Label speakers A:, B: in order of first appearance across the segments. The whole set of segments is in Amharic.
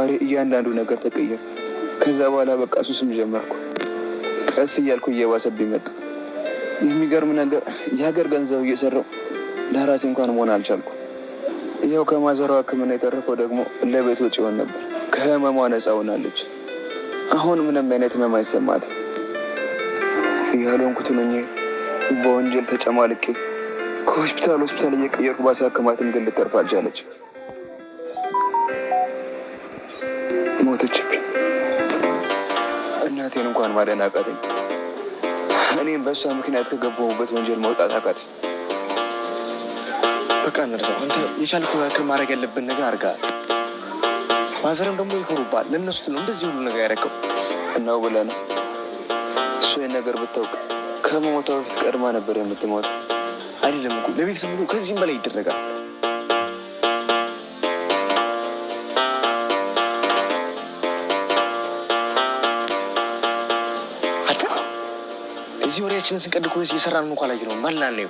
A: ባህሪ እያንዳንዱ ነገር ተቀየረ። ከዛ በኋላ በቃ ሱስም ጀመርኩ። ቀስ እያልኩ እየባሰብኝ መጣ። የሚገርም ነገር የሀገር ገንዘብ እየሰራው ለራሴ እንኳን መሆን አልቻልኩ። ይኸው ከማዘሯ ሕክምና የተረፈው ደግሞ ለቤት ወጪ ሆን ነበር። ከህመሟ ነፃ ሆናለች። አሁን ምንም አይነት ህመም አይሰማት። ያልሆንኩትን ሆኜ በወንጀል ተጨማልቄ ከሆስፒታል ሆስፒታል እየቀየርኩ ባሳክማትም ግን ልተርፍ አልቻለች። ሞተችብኝ። እናቴን እንኳን ማዳን አቃተኝ። እኔም በእሷ ምክንያት ከገባሁበት ወንጀል መውጣት አቃተኝ።
B: በቃ እንርሳው። አንተ የቻልከውን ያክል ማድረግ ያለብን ነገር አድርገሃል። ማዘርም ደግሞ ይኮሩባል። ለእነሱ ነው እንደዚህ ሁሉ ነገር ያደረገው።
A: እናው ብለህ ነው። እሱ ይህን ነገር ብታውቅ ከመሞቷ በፊት ቀድማ ነበር የምትሞተው።
B: አይደለም እኮ ለቤተሰብ እኮ ከዚህም በላይ ይደረጋል። አንተ እዚህ ወሬያችንን ስንቀድ እኮ የሰራን እንኳን ላይ ነው ማላን ነው።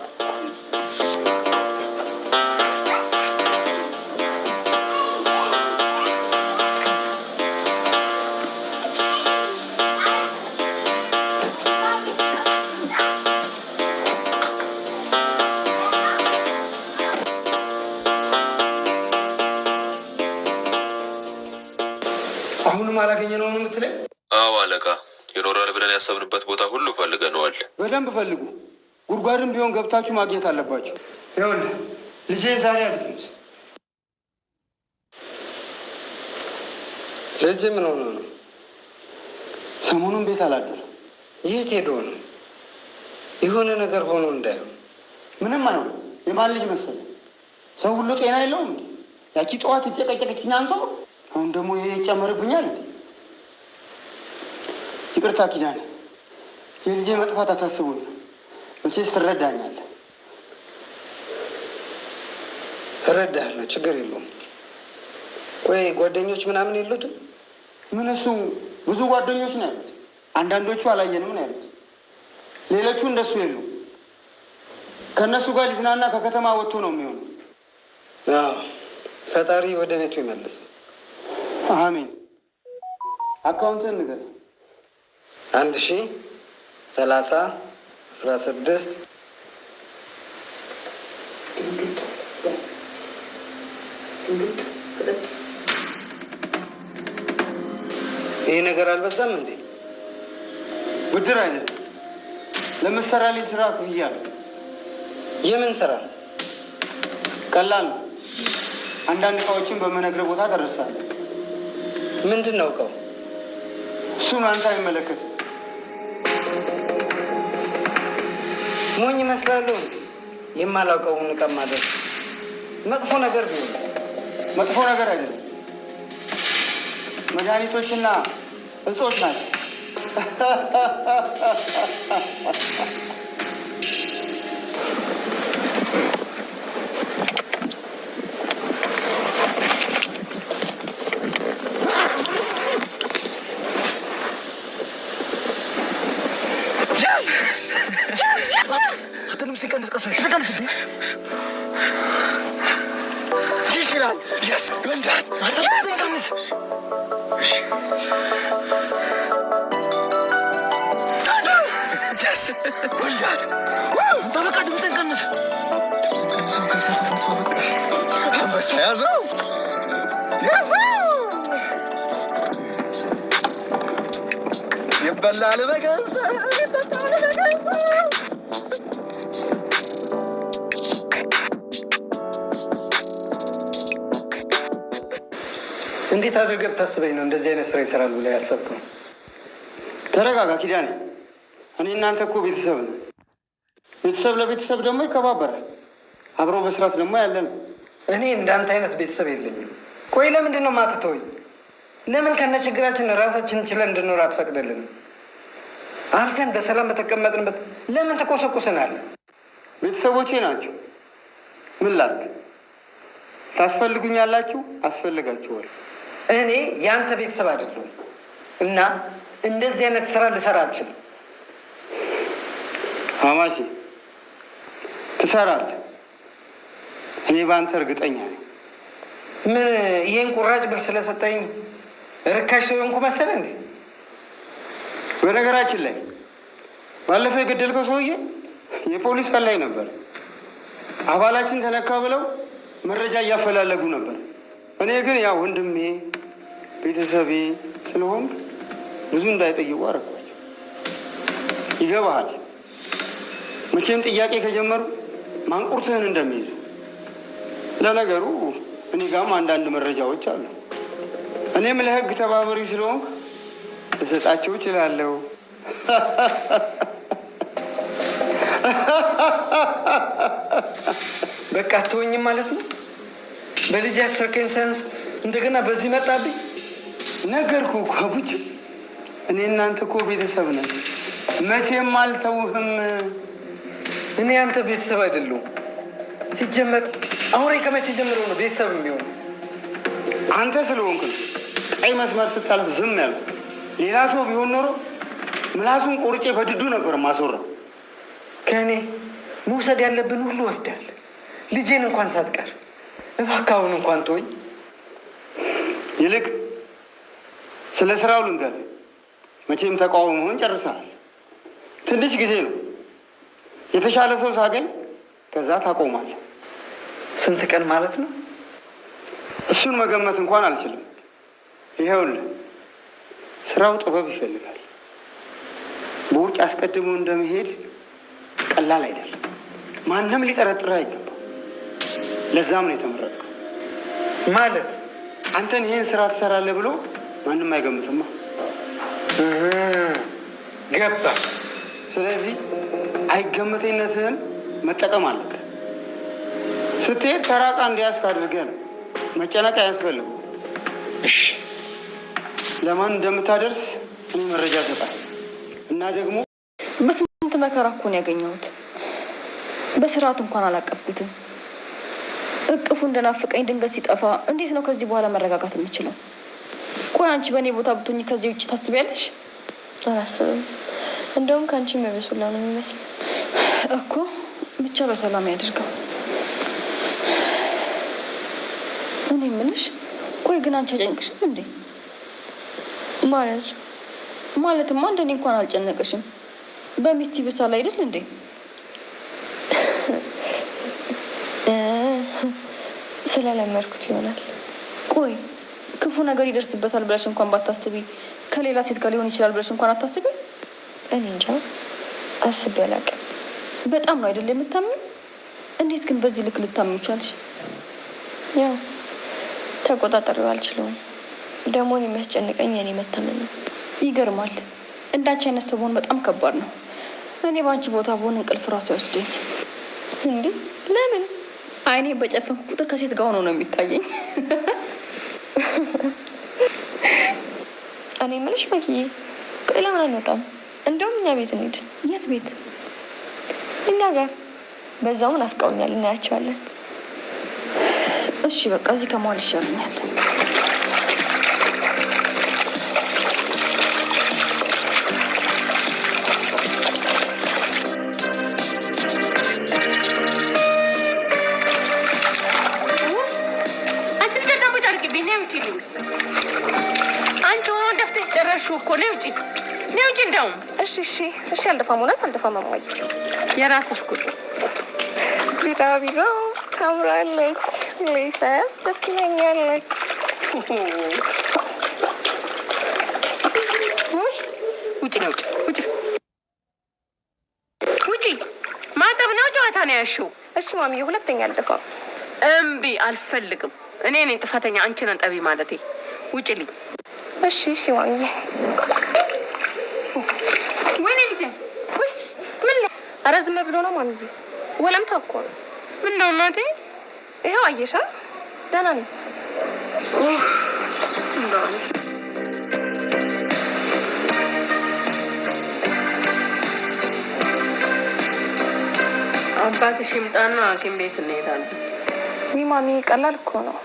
C: አሁንም አላገኘነው ነው የምትለኝ?
D: አዎ አለቃ፣ ይኖራል ብለን ያሰብንበት ቦታ ሁሉ ፈልገነዋል።
C: በደንብ ፈልጉ። ጉድጓድም ቢሆን ገብታችሁ ማግኘት አለባችሁ። ይኸውልህ ልጄ ዛሬ አልኩት። ልጅ ምን ሆኖ ነው? ሰሞኑን ቤት አላደረም። የት ሄዶ ነው? የሆነ ነገር ሆኖ እንዳይሆን። ምንም አይሆን። የማን ልጅ መሰለህ? ሰው ሁሉ ጤና የለውም እንዴ? ያቺ ጠዋት የጨቀጨቀችኝ አንሶ አሁን ደግሞ ይሄ ይጨመርብኛል እንዴ? ይቅርታ ኪዳነ፣ የልጄ መጥፋት አሳስቦኝ ነው። መቼስ ትረዳኛለህ። እረዳሃለሁ፣ ችግር የለውም። ቆይ ጓደኞች ምናምን የሉትም? ምን እሱ ብዙ ጓደኞች ነው ያሉት። አንዳንዶቹ አላየንም ነው ያሉት። ሌሎቹ እንደሱ የሉ። ከእነሱ ጋር ሊዝናና ከከተማ ወጥቶ ነው የሚሆነው። ፈጣሪ ወደ ቤቱ ይመልስ። አሜን። አካውንትን ንገር። 1030/16 ይህ ነገር አልበዛም እንዴ? ብድር አይደለም፣ ለምትሰራልኝ ስራ ክፍያለሁ። የምን ስራ? ቀላል ነው። አንዳንድ እቃዎችን በመነግርህ ቦታ ደረሳለሁ። ምንድን ነው እቃው? እሱን አንተ አይመለከትም። ሞኝ እመስላለሁ? የማላውቀውን እቃ ማድረግ መጥፎ ነገር ቢሆን መጥፎ ነገር አይደለም። መድኃኒቶችና እጾች ናቸው። ይበላል በገንዘብ እንዴት አድርገህ ብታስበኝ ነው እንደዚህ አይነት ስራ ይሰራል ብለህ ያሰብከው? ተረጋጋ ኪዳኔ። እኔ እናንተ እኮ ቤተሰብ ነው። ቤተሰብ ለቤተሰብ ደግሞ ይከባበራል። አብሮ በስራት ደግሞ ያለ ነው። እኔ እንዳንተ አይነት ቤተሰብ የለኝም። ቆይ ለምንድን ነው የማትተወኝ? ለምን ከነ ችግራችን ራሳችንን ችለን እንድንኖር አትፈቅድልን? አልፈን በሰላም በተቀመጥንበት ለምን ትቆሰቁሰናለህ? ቤተሰቦቼ ናቸው። ምን ላድርግ? ታስፈልጉኛላችሁ፣ አስፈልጋችኋል። እኔ ያንተ ቤተሰብ አይደለሁም እና እንደዚህ አይነት ስራ ልሰራ አልችልም። አማቼ ትሰራለህ። እኔ በአንተ እርግጠኛ ነኝ። ምን ይሄን ቁራጭ ብር ስለሰጠኝ ርካሽ ሰው የሆንኩ መሰለህ እንዴ? በነገራችን ላይ ባለፈው የገደልከው ሰውዬ የፖሊስ ሰላይ ነበር። አባላችን ተነካ ብለው መረጃ እያፈላለጉ ነበር። እኔ ግን ያው ወንድሜ ቤተሰቤ ስለሆን ብዙ እንዳይጠይቁ አደረኳቸው። ይገባሃል? መቼም ጥያቄ ከጀመሩ ማንቁርትህን እንደሚይዙ። ለነገሩ እኔ ጋርም አንዳንድ መረጃዎች አሉ። እኔም ለህግ ተባባሪ ስለሆንኩ ልሰጣቸው እችላለሁ።
B: በቃ አትወኝም ማለት ነው? በልጅ ያሰርከኝ ሳያንስ እንደገና በዚህ መጣብኝ።
C: ነገርኩህ እኮ አቡች፣ እኔ እናንተ እኮ ቤተሰብ ነን። መቼም አልተውህም።
B: እኔ አንተ ቤተሰብ አይደለሁም። ሲጀመር አሁን ከመቼ ጀምሮ ነው ቤተሰብ የሚሆነው?
C: አንተ ስለሆንክ ነው ቀይ መስመር ስታልፍ ዝም ያልኩ። ሌላ ሰው ቢሆን ኖሮ ምላሱን ቆርጬ በድዱ ነበር ማስወራው።
B: ከእኔ መውሰድ ያለብን ሁሉ ወስዳል። ልጄን እንኳን ሳትቀር እባክህ አሁን እንኳን ተወኝ።
C: ይልቅ ስለ ስራው ልንገርህ። መቼም ተቃውሞህን ጨርሰሃል። ትንሽ ጊዜ ነው። የተሻለ ሰው ሳገኝ ከዛ ታቆማለህ።
B: ስንት ቀን ማለት ነው?
C: እሱን መገመት እንኳን አልችልም። ይኸውልህ ስራው ጥበብ ይፈልጋል። በውጭ አስቀድሞ እንደመሄድ ቀላል አይደለም። ማንም ሊጠረጥርህ አይገባም። ለዛም ነው የተመረጥከው።
B: ማለት
C: አንተን ይሄን ስራ ትሰራለህ ብሎ ማንም አይገምትማ።
B: ገባ።
C: ስለዚህ አይገመተኝነትህን መጠቀም አለብህ። ስትሄድ ተራቃ እንዲያስክ አድርገህ ነው። መጨነቅ አያስፈልግም።
B: እሺ፣
C: ለማን እንደምታደርስ እኔ መረጃ እሰጣለሁ። እና ደግሞ
E: በስንት መከራ እኮ ነው ያገኘሁት። በስርዓት እንኳን አላቀፍኩትም። እቅፉ እንደናፈቀኝ ድንገት ሲጠፋ እንዴት ነው ከዚህ በኋላ መረጋጋት የምችለው? ቆይ አንቺ በእኔ ቦታ ብትሆኚ ከዚህ ውጭ ታስቢያለሽ?
F: አላስብም። እንደውም ከአንቺ የሚበሱላ ነው የሚመስል
E: እኮ። ብቻ በሰላም ያደርገው። እኔ የምልሽ ቆይ ግን አንቺ አጨንቅሽም እንዴ? ማለትማ እንደኔ እንኳን አልጨነቅሽም። በሚስት ይብሳል አይደል እንዴ?
F: ስለለመድኩት ይሆናል።
E: ቆይ ክፉ ነገር ይደርስበታል ብለሽ እንኳን ባታስቢ ከሌላ ሴት ጋር ሊሆን ይችላል ብለሽ እንኳን አታስቢ?
F: እኔ እንጃ አስቤ አላውቅም።
E: በጣም ነው አይደል የምታምኚው? እንዴት ግን በዚህ ልክ ልታምኚ ቻልሽ?
F: ያው ተቆጣጠሪው አልችለውም። ደሞን የሚያስጨንቀኝ የኔ መታመን ነው።
E: ይገርማል። እንዳንቺ አይነት ሰው ብሆን በጣም ከባድ ነው። እኔ በአንቺ ቦታ ብሆን እንቅልፍ ራሱ አይወስደኝ።
F: እንዴ ለምን?
E: አይኔ በጨፈንኩ ቁጥር ከሴት ጋር ሆኖ ነው የሚታየኝ።
F: እኔ የምልሽ መኪዬ፣ ቆይ ለምን አንወጣም? እንደውም እኛ ቤት እንሂድ።
E: የት ቤት?
F: እኛ ጋር። በዛውም ናፍቀውኛል፣ እናያቸዋለን።
E: እሺ በቃ እዚህ ከመዋል ይሻለኛል።
G: እኮ ነው ውጪ ነው ውጪ። እንደውም
F: እሺ አልደፋም፣ እውነት አልደፋም። አሟይ
G: የራስሽ ቁጥር
F: ቢራቢሮ ታምራለች። ሌሳ ደስ ትለኛለች።
G: ውጪ ነው ውጪ ውጪ። ማጠብ ነው ጨዋታ ነው ያልሽው?
F: እሺ ማሚዬ፣ ሁለተኛ አልደፋም።
G: እምቢ፣ አልፈልግም። እኔ ነኝ ጥፋተኛ፣ አንቺ ነን ጠቢ ማለቴ። ውጪልኝ።
F: እሺ ማሚዬ።
G: ወይኔ ልጄ፣ ወይ
F: ምን ነው? ኧረ ዝም ብሎ ነው ማሚዬ። ወለምታ እኮ ነው።
G: ምን ነው እናቴ?
F: ይኸው አየሻ፣ ደህና ነኝ።
G: አባትሽ ይምጣና ሐኪም ቤት እንሄዳለን።
F: ይህ ማሚ ቀላል እኮ ነው።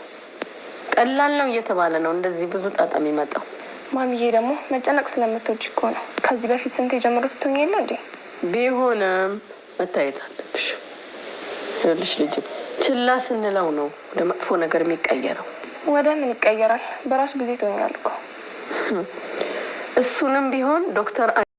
G: ቀላል ነው እየተባለ ነው እንደዚህ ብዙ ጣጣ የሚመጣው።
F: ማሚዬ ደግሞ መጨነቅ ስለምትወጪ እኮ ነው። ከዚህ በፊት ስንት የጀመሩት ትቶኝ የለ እንዴ?
G: ቢሆንም መታየት አለብሽ። ይኸውልሽ ልጅ ችላ ስንለው ነው ወደ መጥፎ ነገር የሚቀየረው።
F: ወደ ምን ይቀየራል? በራሱ ጊዜ ትሆኛል እኮ።
G: እሱንም ቢሆን ዶክተር